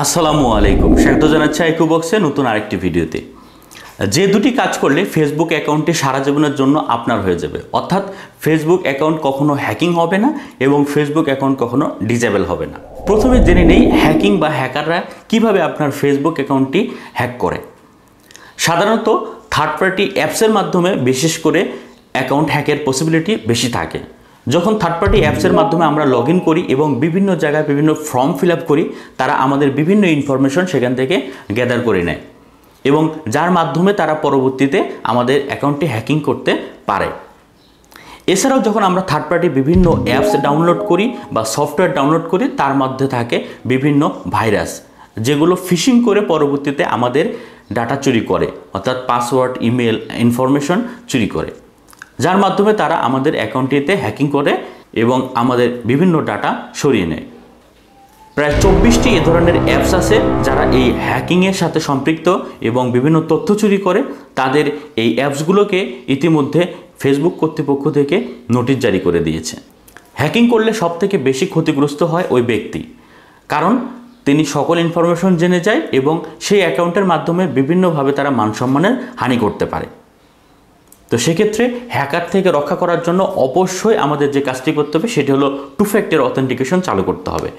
আসসালামু আলাইকুম, স্বাগত জানাচ্ছি আইকিউ বক্সে নতুন আরেকটি ভিডিওতে। যে দুটি কাজ করলে ফেসবুক অ্যাকাউন্টটি সারা জীবনের জন্য আপনার হয়ে যাবে, অর্থাৎ ফেসবুক অ্যাকাউন্ট কখনো হ্যাকিং হবে না এবং ফেসবুক অ্যাকাউন্ট কখনো ডিসেবল হবে না। প্রথমে জেনে নেই হ্যাকিং বা হ্যাকাররা কিভাবে আপনার ফেসবুক অ্যাকাউন্টটি হ্যাক করে। সাধারণত থার্ড পার্টি অ্যাপসের মাধ্যমে বিশেষ করে অ্যাকাউন্ট হ্যাকের পসিবিলিটি বেশি থাকে। যখন থার্ড পার্টি অ্যাপসের মাধ্যমে আমরা লগ ইন করি এবং বিভিন্ন জায়গায় বিভিন্ন ফর্ম ফিল আপ করি, তারা আমাদের বিভিন্ন ইনফরমেশন সেখান থেকে গ্যাদার করে নেয় এবং যার মাধ্যমে তারা পরবর্তীতে আমাদের অ্যাকাউন্টটি হ্যাকিং করতে পারে। এছাড়াও যখন আমরা থার্ড পার্টি বিভিন্ন অ্যাপস ডাউনলোড করি বা সফটওয়্যার ডাউনলোড করি, তার মধ্যে থাকে বিভিন্ন ভাইরাস, যেগুলো ফিশিং করে পরবর্তীতে আমাদের ডাটা চুরি করে, অর্থাৎ পাসওয়ার্ড, ইমেল, ইনফরমেশন চুরি করে, যার মাধ্যমে তারা আমাদের অ্যাকাউন্টটিতে হ্যাকিং করে এবং আমাদের বিভিন্ন ডাটা সরিয়ে নেয়। প্রায় 24টি এ ধরনের অ্যাপস আছে যারা এই হ্যাকিংয়ের সাথে সম্পৃক্ত এবং বিভিন্ন তথ্য চুরি করে। তাদের এই অ্যাপসগুলোকে ইতিমধ্যে ফেসবুক কর্তৃপক্ষ থেকে নোটিশ জারি করে দিয়েছে। হ্যাকিং করলে সবথেকে বেশি ক্ষতিগ্রস্ত হয় ওই ব্যক্তি, কারণ তিনি সকল ইনফরমেশন জেনে যায় এবং সেই অ্যাকাউন্টের মাধ্যমে বিভিন্নভাবে তারা মানসম্মানের হানি করতে পারে। তো সেক্ষেত্রে হ্যাকার থেকে রক্ষা করার জন্য অবশ্যই আমাদের যে কাজটি করতে হবে সেটি হলো টু ফ্যাক্টর অথেন্টিকেশন চালু করতে হবে।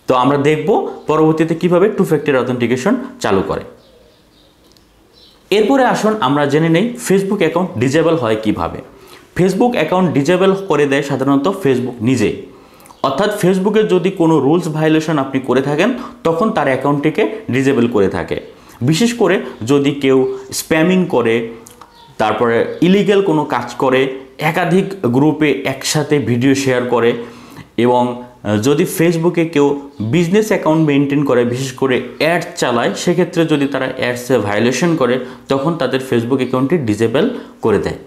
তো আমরা দেখব পরবর্তীতে কিভাবে টু ফ্যাক্টর অথেন্টিকেশন চালু করে। এরপরে আসুন আমরা জেনে নেই ফেসবুক অ্যাকাউন্ট ডিসেবল হয় কিভাবে। ফেসবুক অ্যাকাউন্ট ডিসেবল করে দেয় সাধারণত ফেসবুক নিজে, অর্থাৎ ফেসবুকে যদি কোনো রুলস ভায়োলেশন আপনি করে থাকেন তখন তার অ্যাকাউন্টটিকে ডিসেবল করে থাকে। বিশেষ করে যদি কেউ স্প্যামিং করে, তারপরে ইলিগ্যাল কোনো কাজ করে, একাধিক গ্রুপে একসাথে ভিডিও শেয়ার করে, এবং যদি ফেসবুকে কেউ বিজনেস অ্যাকাউন্ট মেনটেন করে, বিশেষ করে অ্যাড চালায়, সেক্ষেত্রে যদি তারা অ্যাডসে ভায়োলেশন করে তখন তাদের ফেসবুক অ্যাকাউন্টটি ডিসেবল করে দেয়।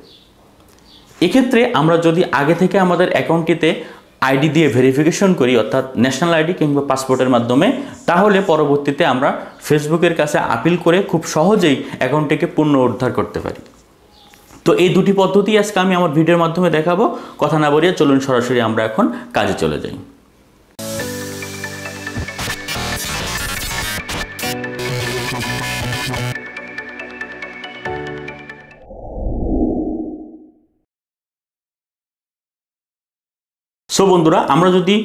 এক্ষেত্রে আমরা যদি আগে থেকে আমাদের অ্যাকাউন্টটিতে আইডি দিয়ে ভেরিফিকেশন করি, অর্থাৎ ন্যাশনাল আইডি কিংবা পাসপোর্টের মাধ্যমে, তাহলে পরবর্তীতে আমরা ফেসবুকের কাছে আপিল করে খুব সহজেই অ্যাকাউন্টটিকে পুনরুদ্ধার করতে পারি। তো এই দুটি পদ্ধতি আজকে আমি আমার ভিডিওর মাধ্যমে দেখাবো। কথা না বলিয়ে চলুন সরাসরি আমরা এখন কাজে চলে যাই। সো বন্ধুরা, আমরা যদি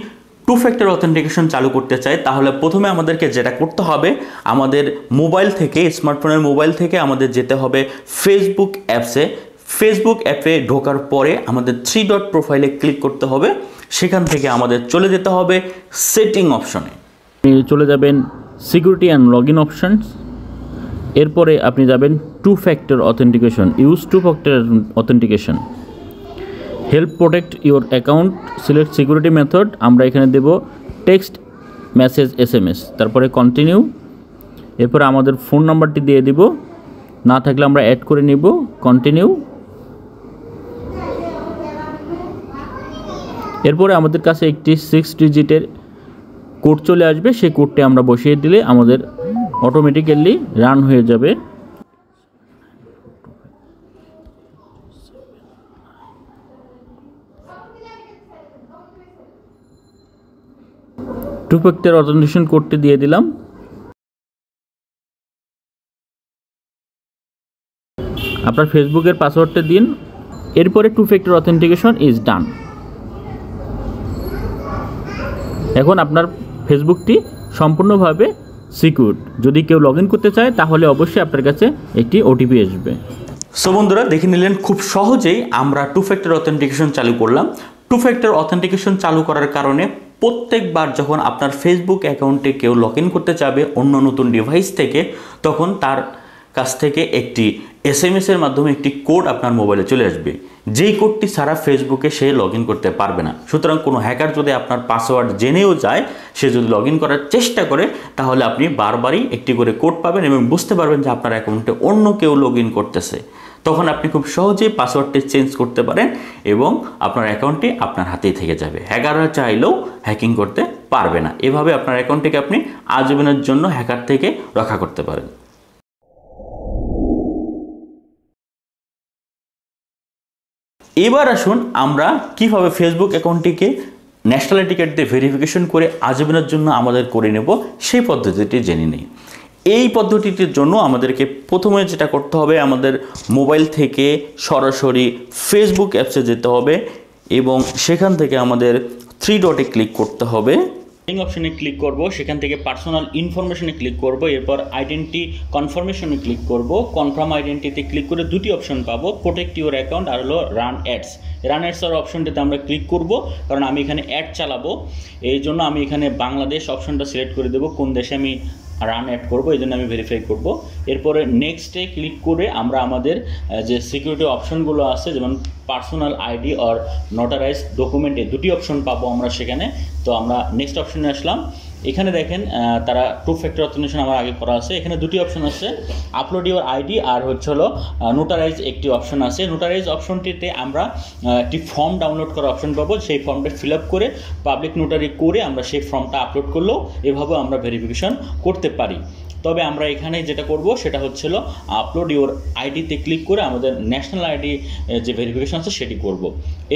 টু ফ্যাক্টর অথেন্টিকেশন চালু করতে চাই তাহলে প্রথমে আমাদেরকে যেটা করতে হবে, আমাদের মোবাইল থেকে, স্মার্টফোনের মোবাইল থেকে আমাদের যেতে হবে ফেসবুক অ্যাপসে। ফেসবুক অ্যাপে ঢোকার পরে আমাদের 3 ডট প্রোফাইলে ক্লিক করতে হবে। সেখান থেকে আমাদের চলে যেতে হবে সেটিং অপশনে। আপনি চলে যাবেন security and log in options. এরপরে আপনি যাবেন two factor authentication, use two factor authentication, help protect your account, select security method. আমরা এখানে দেব টেক্সট মেসেজ SMS, তারপরে কন্টিনিউ। এরপরে আমাদের ফোন নাম্বারটি দিয়ে দিব, না থাকলে আমরা অ্যাড করে নিব, কন্টিনিউ। এরপরে আমাদের কাছে একটি 6 ডিজিটের কোড চলে আসবে, সেই কোডটি আমরা বসিয়ে দিলে আমাদের অটোমেটিক্যালি রান হয়ে যাবে। টু ফ্যাক্টর অথেন্টিকেশন কোডটি দিয়ে দিলাম। আপনার ফেসবুকের পাসওয়ার্ডটা দিন। এরপরে two factor authentication is done. এখন আপনার ফেসবুকটি সম্পূর্ণভাবে সিকিউর। যদি কেউ লগ ইন করতে চায় তাহলে অবশ্যই আপনার কাছে একটি OTP আসবে। সো বন্ধুরা, দেখে নিলেন খুব সহজেই আমরা টু ফ্যাক্টর অথেন্টিকেশন চালু করলাম। টু ফ্যাক্টর অথেন্টিকেশন চালু করার কারণে প্রত্যেকবার যখন আপনার ফেসবুক অ্যাকাউন্টে কেউ লগ ইন করতে চাবে অন্য নতুন ডিভাইস থেকে, তখন তার কাছ থেকে একটি SMS এর মাধ্যমে একটি কোড আপনার মোবাইলে চলে আসবে, যেই কোডটি ছাড়া ফেসবুকে সে লগ ইন করতে পারবে না। সুতরাং কোনো হ্যাকার যদি আপনার পাসওয়ার্ড জেনেও যায়, সে যদি লগ ইন করার চেষ্টা করে, তাহলে আপনি বারবারই একটি করে কোড পাবেন এবং বুঝতে পারবেন যে আপনার অ্যাকাউন্টে অন্য কেউ লগ ইন করতেছে। তখন আপনি খুব সহজেই পাসওয়ার্ডটি চেঞ্জ করতে পারেন এবং আপনার অ্যাকাউন্টটি আপনার হাতেই থেকে যাবে। হ্যাকাররা চাইলেও হ্যাকিং করতে পারবে না। এভাবে আপনার অ্যাকাউন্টটিকে আপনি আজীবনের জন্য হ্যাকার থেকে রক্ষা করতে পারেন। এবার আসুন আমরা কিভাবে ফেসবুক অ্যাকাউন্টটিকে ন্যাশনাল আইডি কার্ড দিয়ে ভেরিফিকেশন করে আজীবনের জন্য আমাদের করে নেব, সেই পদ্ধতিটি জেনে নিই। এই পদ্ধতিটির জন্য আমাদেরকে প্রথমে যেটা করতে হবে, আমাদের মোবাইল থেকে সরাসরি ফেসবুক অ্যাপসে যেতে হবে এবং সেখান থেকে আমাদের 3 ডটে ক্লিক করতে হবে। অপশনে ক্লিক করব, সেখান থেকে পার্সোনাল ইনফরমেশনে ক্লিক করব, এরপর আইডেন্টি কনফার্মেশনে ক্লিক করব। কনফার্ম আইডেন্টিতে ক্লিক করে দুটি অপশন পাবো, প্রোটেক্ট ইউর অ্যাকাউন্ট আর হলো রান অ্যাডস। রান অ্যাডসের অপশনটিতে আমরা ক্লিক করব, কারণ আমি এখানে অ্যাড চালাবো, এই জন্য আমি এখানে বাংলাদেশ অপশনটা সিলেক্ট করে দেবো, কোন দেশে আমি রান অ্যাড করবো, এই জন্য আমি ভেরিফাই করব। এরপরে নেক্সটে ক্লিক করে আমরা আমাদের যে সিকিউরিটি অপশনগুলো আছে, যেমন পার্সোনাল আইডি আর নোটারাইজ ডকুমেন্টে দুটি অপশন পাবো আমরা সেখানে। তো আমরা নেক্সট অপশনে আসলাম। এখানে দেখেন তারা 2 ফ্যাক্টর অথেন্টিকেশন আমার আগে করা আছে। এখানে দুটি অপশন আছে, আপলোড ইউর আইডি আর হচ্ছে হলো নোটারাইজ একটি অপশন আছে। নোটারাইজ অপশনটিতে আমরা একটি ফর্ম ডাউনলোড করার অপশন পাবো, সেই ফর্মটা ফিল আপ করে পাবলিক নোটারি করে আমরা সেই ফর্মটা আপলোড করলেও এভাবেও আমরা ভেরিফিকেশন করতে পারি। তবে আমরা এখানে যেটা করব সেটা হচ্ছিল আপলোড ইউর আইডিতে ক্লিক করে আমাদের ন্যাশনাল আইডি যে ভেরিফিকেশন আছে সেটি করব।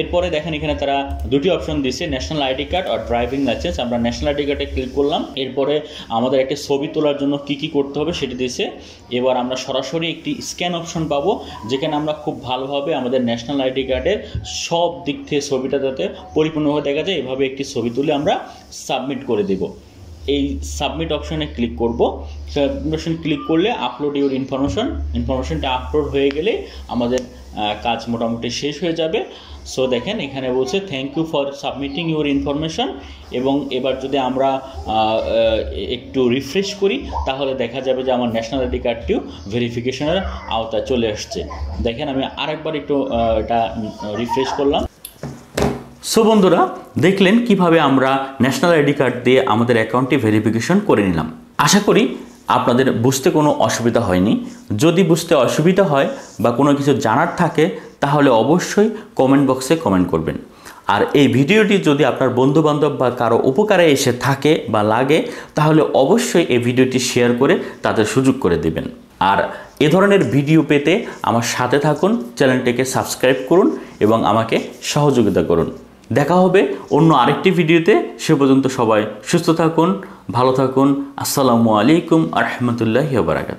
এরপরে দেখেন এখানে তারা দুটি অপশন দিয়েছে, ন্যাশনাল আইডি কার্ড আর ড্রাইভিং লাইসেন্স। আমরা ন্যাশনাল আইডি কার্ডে ক্লিক করলাম, এরপরে আমাদের একটি ছবি তোলার জন্য কী করতে হবে সেটি দিয়েছে। এবার আমরা সরাসরি একটি স্ক্যান অপশন পাবো, যেখানে আমরা খুব ভালোভাবে আমাদের ন্যাশনাল আইডি কার্ডের সব দিক থেকে ছবিটা যাতে পরিপূর্ণভাবে দেখা যায় এভাবে একটি ছবি তুলে আমরা সাবমিট করে দেব। এই সাবমিট অপশনে ক্লিক করব। সাবমিশন ক্লিক করলে আপলোড ইউর ইনফরমেশনটা আপলোড হয়ে গেলে আমাদের কাজ মোটামুটি শেষ হয়ে যাবে। সো দেখেন এখানে বলছে thank you for submitting your information, এবং এবার যদি আমরা একটু রিফ্রেশ করি তাহলে দেখা যাবে যে আমার ন্যাশনাল আইডি কার্ডটিও ভেরিফিকেশনের আওতায় চলে আসছে। দেখেন আমি আরেকবার একটু এটা রিফ্রেশ করলাম। সো বন্ধুরা, দেখলেন কিভাবে আমরা ন্যাশনাল আইডি কার্ড দিয়ে আমাদের অ্যাকাউন্টটি ভেরিফিকেশন করে নিলাম। আশা করি আপনাদের বুঝতে কোনো অসুবিধা হয়নি। যদি বুঝতে অসুবিধা হয় বা কোনো কিছু জানার থাকে তাহলে অবশ্যই কমেন্ট বক্সে কমেন্ট করবেন। আর এই ভিডিওটি যদি আপনার বন্ধুবান্ধব বা কারো উপকারে এসে থাকে বা লাগে তাহলে অবশ্যই এই ভিডিওটি শেয়ার করে তাদের সুযোগ করে দিবেন। আর এ ধরনের ভিডিও পেতে আমার সাথে থাকুন, চ্যানেলটিকে সাবস্ক্রাইব করুন এবং আমাকে সহযোগিতা করুন। দেখা হবে অন্য আরেকটি ভিডিওতে। সে পর্যন্ত সবাই সুস্থ থাকুন, ভালো থাকুন। আসসালামু আলাইকুম আ রহমতুল্লাহি ওয়া বারাকাতুহু।